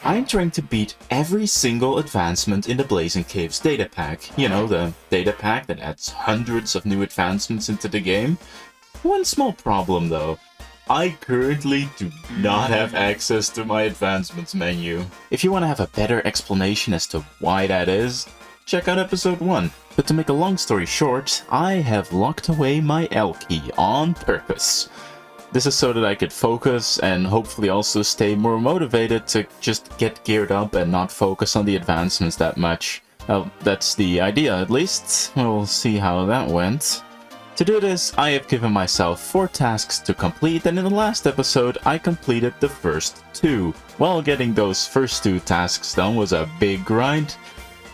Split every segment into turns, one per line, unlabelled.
I'm trying to beat every single advancement in the Blaze And Caves Datapack. You know, the datapack that adds hundreds of new advancements into the game. One small problem though. I currently do not have access to my advancements menu. If you want to have a better explanation as to why that is, check out episode 1. But to make a long story short, I have locked away my L key on purpose. This is so that I could focus and hopefully also stay more motivated to just get geared up and not focus on the advancements that much. Well, that's the idea at least. We'll see how that went. To do this, I have given myself 4 tasks to complete, and in the last episode I completed the first 2. While getting those first 2 tasks done was a big grind,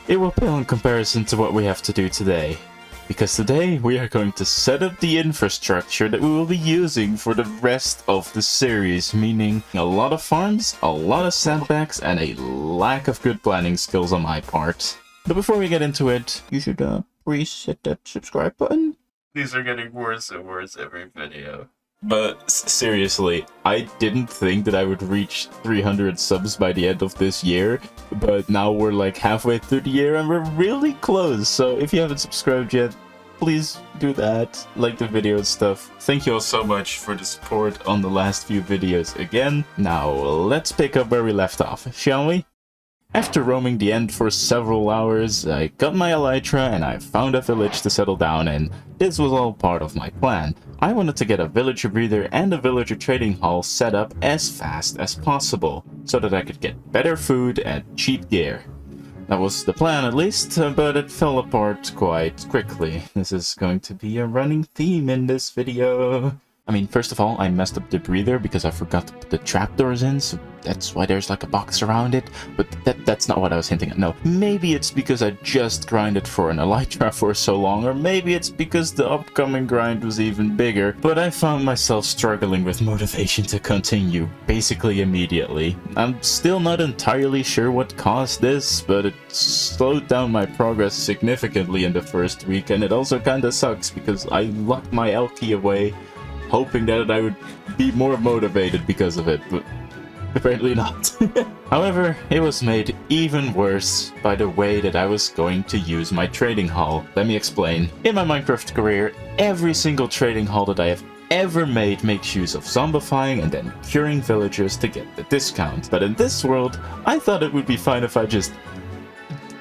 it will pale in comparison to what we have to do today. Because today we are going to set up the infrastructure that we will be using for the rest of the series, meaning a lot of farms, a lot of sandbags, and a lack of good planning skills on my part. But before we get into it, you should please hit that subscribe button. These are getting worse and worse every video. But seriously, I didn't think that I would reach 300 subs by the end of this year, but now we're like halfway through the year and we're really close. So if you haven't subscribed yet, please do that, like the video and stuff. Thank you all so much for the support on the last few videos again. Now let's pick up where we left off, shall we? After roaming the end for several hours, I got my elytra and I found a village to settle down in. This was all part of my plan. I wanted to get a villager breeder and a villager trading hall set up as fast as possible, so that I could get better food and cheap gear. That was the plan at least, but it fell apart quite quickly. This is going to be a running theme in this video. I mean, first of all, I messed up the breather because I forgot to put the trapdoors in, so that's why there's like a box around it. But that's not what I was hinting at. No, maybe it's because I just grinded for an elytra for so long, or maybe it's because the upcoming grind was even bigger. But I found myself struggling with motivation to continue, basically immediately. I'm still not entirely sure what caused this, but it slowed down my progress significantly in the first week, and it also kinda sucks because I locked my L key away, hoping that I would be more motivated because of it, but apparently not. However, it was made even worse by the way that I was going to use my trading hall. Let me explain. In my Minecraft career, every single trading hall that I have ever made makes use of zombifying and then curing villagers to get the discount. But in this world, I thought it would be fine if I just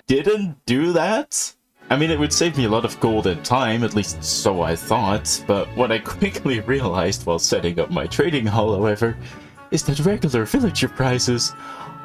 didn't do that. I mean, it would save me a lot of gold and time, at least so I thought, but what I quickly realized while setting up my trading hall, however, is that regular villager prices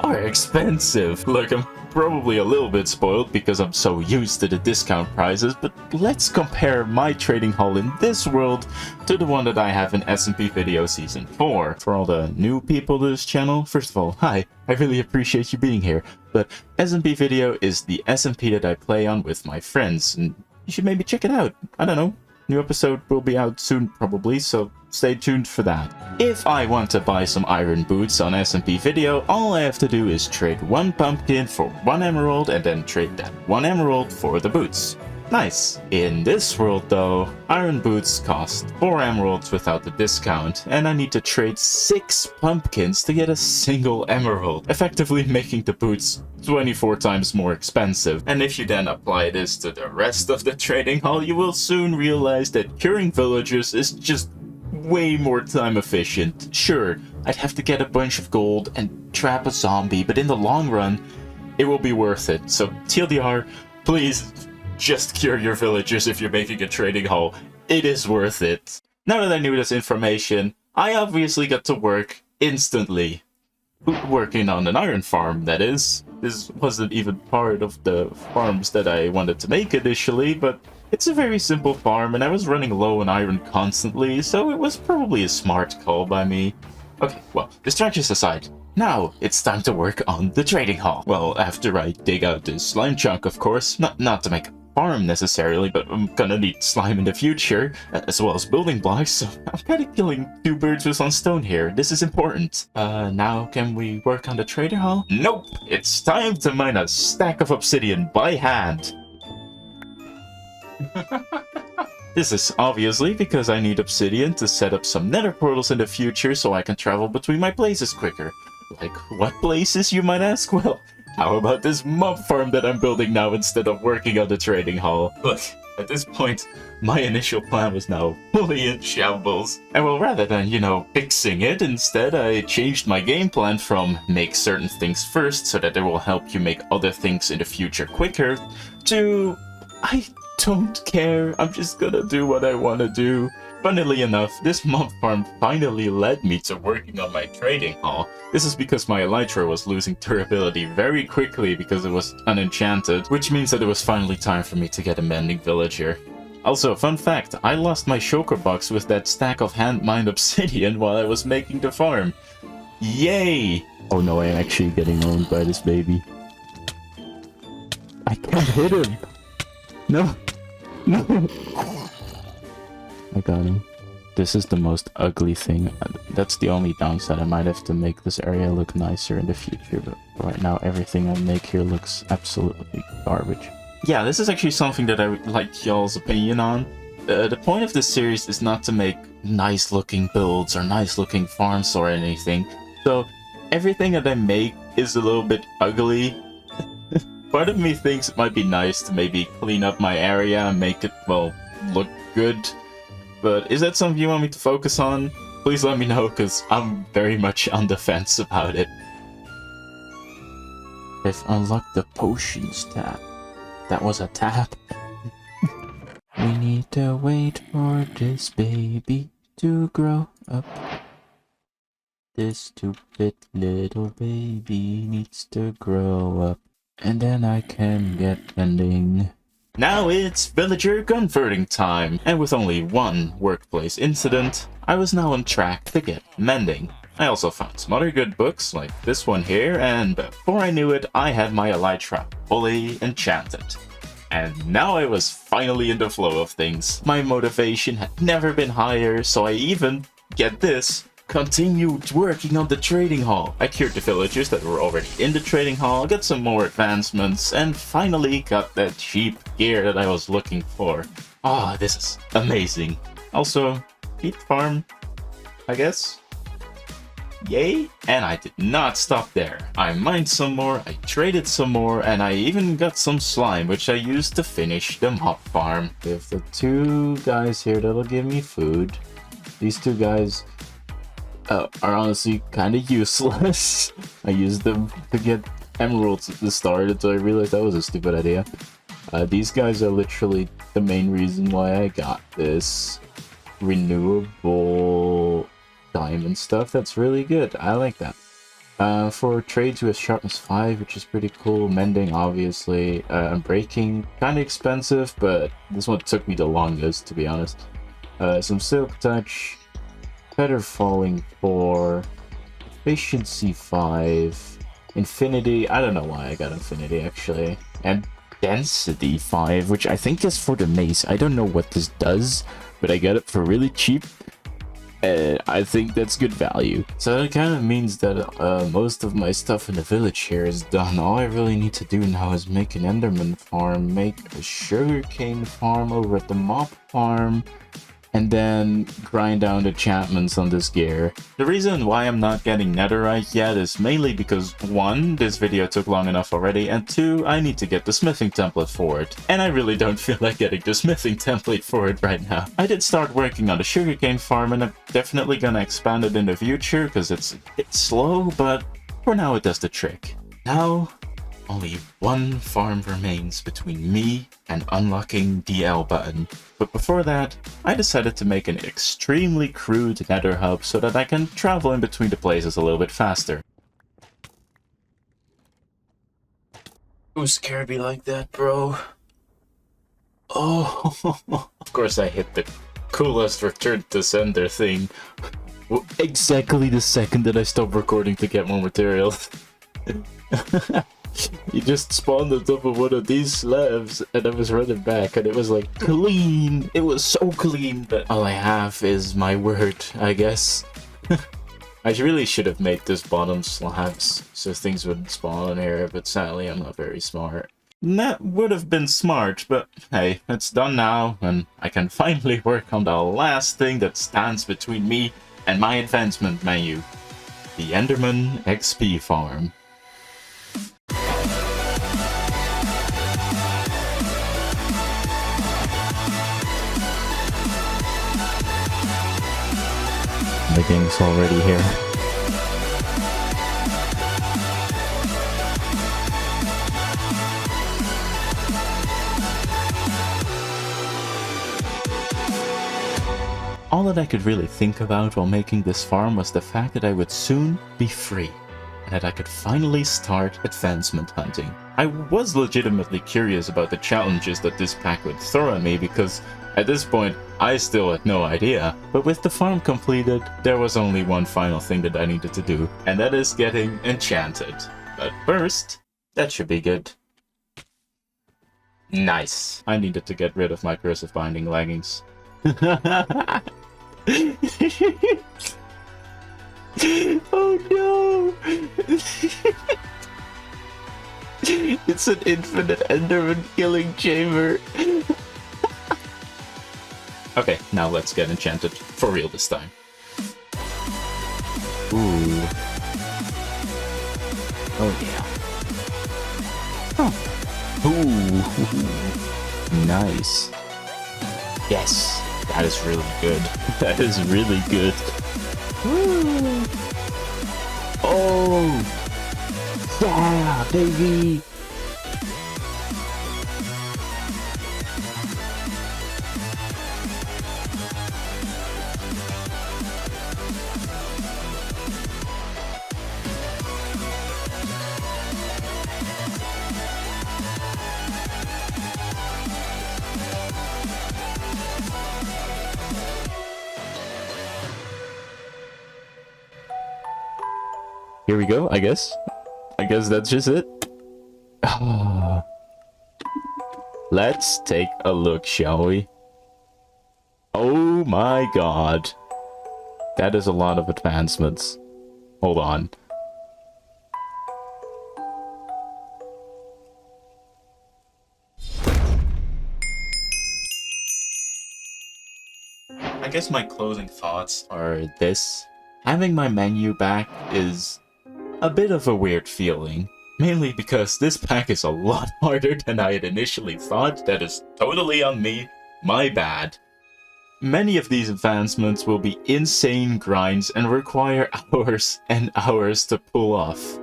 are expensive. Look, I'm probably a little bit spoiled because I'm so used to the discount prices, but let's compare my trading hall in this world to the one that I have in SMP Video Season 4. For all the new people to this channel, first of all, hi, I really appreciate you being here, but SMP Video is the SMP that I play on with my friends, and you should maybe check it out. I don't know. New episode will be out soon probably, so stay tuned for that. If I want to buy some iron boots on SMP Video, all I have to do is trade 1 pumpkin for 1 emerald and then trade that 1 emerald for the boots. Nice. In this world though, iron boots cost 4 emeralds without the discount, and I need to trade 6 pumpkins to get a single emerald, effectively making the boots 24 times more expensive. And if you then apply this to the rest of the trading hall, you will soon realize that curing villagers is just way more time efficient. Sure, I'd have to get a bunch of gold and trap a zombie, but in the long run, it will be worth it. So TLDR, please just cure your villagers if you're making a trading hall. It is worth it. Now that I knew this information, I obviously got to work instantly. Working on an iron farm, that is. This wasn't even part of the farms that I wanted to make initially, but it's a very simple farm and I was running low on iron constantly, so it was probably a smart call by me. Okay, well, distractions aside, now it's time to work on the trading hall. Well, after I dig out this slime chunk, of course, not to make a farm necessarily, but I'm gonna need slime in the future, as well as building blocks, so I'm kinda killing 2 birds with 1 stone here. This is important. Now can we work on the trading hall? Nope! It's time to mine a stack of obsidian by hand. This is obviously because I need obsidian to set up some nether portals in the future so I can travel between my places quicker. Like, what places, you might ask? Well, how about this mob farm that I'm building now instead of working on the trading hall? Look, at this point, my initial plan was now fully in shambles. And well, rather than, you know, fixing it, instead I changed my game plan from make certain things first so that they will help you make other things in the future quicker, to I don't care, I'm just gonna do what I want to do. Funnily enough, this mob farm finally led me to working on my trading hall. This is because my elytra was losing durability very quickly because it was unenchanted, which means that it was finally time for me to get a mending villager. Also, fun fact, I lost my shulker box with that stack of hand-mined obsidian while I was making the farm. Yay! Oh no, I'm actually getting owned by this baby. I can't hit him! No! No! I got him. This is the most ugly thing. That's the only downside. I might have to make this area look nicer in the future, but right now everything I make here looks absolutely garbage. Yeah, this is actually something that I would like y'all's opinion on. The point of this series is not to make nice looking builds or nice looking farms or anything. So everything that I make is a little bit ugly. Part of me thinks it might be nice to maybe clean up my area and make it, well, look good. But is that something you want me to focus on? Please let me know, because I'm very much on the fence about it. I've unlocked the potions tab. That was a tab. We need to wait for this baby to grow up. This stupid little baby needs to grow up. And then I can get mending. Now it's villager converting time, and with only one workplace incident, I was now on track to get mending. I also found some other good books, like this one here, and before I knew it, I had my elytra fully enchanted. And now I was finally in the flow of things. My motivation had never been higher, so I even, get this, continued working on the trading hall. I cured the villagers that were already in the trading hall, got some more advancements, and finally got that cheap gear that I was looking for. Ah, this is amazing. Also, peat farm, I guess? Yay! And I did not stop there. I mined some more, I traded some more, and I even got some slime, which I used to finish the mob farm. With the two guys here that'll give me food. These two guys are honestly kind of useless. I used them to get emeralds at the start until I realized that was a stupid idea. These guys are literally the main reason why I got this renewable diamond stuff. That's really good. I like that. For trades with sharpness 5, which is pretty cool. Mending, obviously. Breaking, kind of expensive, but this one took me the longest, to be honest. Some silk touch. Feather falling 4, efficiency 5, infinity, I don't know why I got infinity actually, and density 5, which I think is for the mace. I don't know what this does, but I got it for really cheap, and I think that's good value. So it kind of means that most of my stuff in the village here is done. All I really need to do now is make an Enderman farm, make a sugarcane farm over at the mob farm, and then grind down the enchantments on this gear. The reason why I'm not getting netherite yet is mainly because 1, this video took long enough already, and 2, I need to get the smithing template for it. And I really don't feel like getting the smithing template for it right now. I did start working on the sugarcane farm, and I'm definitely gonna expand it in the future, because it's slow, but for now it does the trick. Now, only one farm remains between me and unlocking the L button. But before that, I decided to make an extremely crude Nether Hub so that I can travel in between the places a little bit faster. Who scared me like that, bro? Oh, of course I hit the coolest return to sender thing. Exactly the second that I stopped recording to get more materials. You just spawned on top of one of these slabs, and I was running back, and it was like clean. It was so clean, but all I have is my word, I guess. I really should have made this bottom slabs so things wouldn't spawn in here, but sadly I'm not very smart. That would have been smart, but hey, it's done now, and I can finally work on the last thing that stands between me and my advancement menu. the Enderman XP farm. The gang's already here. All that I could really think about while making this farm was the fact that I would soon be free, and that I could finally start advancement hunting. I was legitimately curious about the challenges that this pack would throw at me, because at this point I still had no idea. But with the farm completed, there was only one final thing that I needed to do, and that is getting enchanted. But first, that should be good. Nice. I needed to get rid of my cursive binding leggings. Oh no! It's an infinite Enderman killing chamber. Okay, now let's get enchanted for real this time. Ooh. Oh yeah. Oh. Ooh. Nice. Yes. That is really good. That is really good. Woo. Oh! Yeah, baby! Here we go, I guess. I guess that's just it. Let's take a look, shall we? Oh my god. That is a lot of advancements. Hold on. I guess my closing thoughts are this. Having my menu back is a bit of a weird feeling, mainly because this pack is a lot harder than I had initially thought. That is totally on me, my bad. Many of these advancements will be insane grinds and require hours and hours to pull off.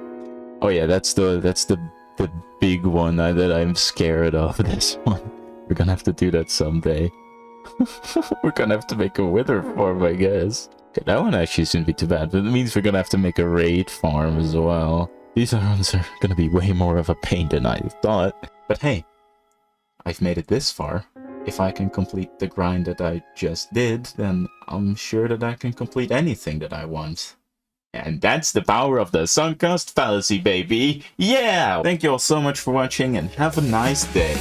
Oh yeah, that's the big one that I'm scared of, this one. We're gonna have to do that someday. We're gonna have to make a wither farm, I guess. Okay, that one actually shouldn't be too bad, but it means we're gonna have to make a raid farm as well. These ones are gonna be way more of a pain than I thought. But hey, I've made it this far. If I can complete the grind that I just did, then I'm sure that I can complete anything that I want. And that's the power of the sunk cost fallacy, baby! Yeah! Thank you all so much for watching, and have a nice day.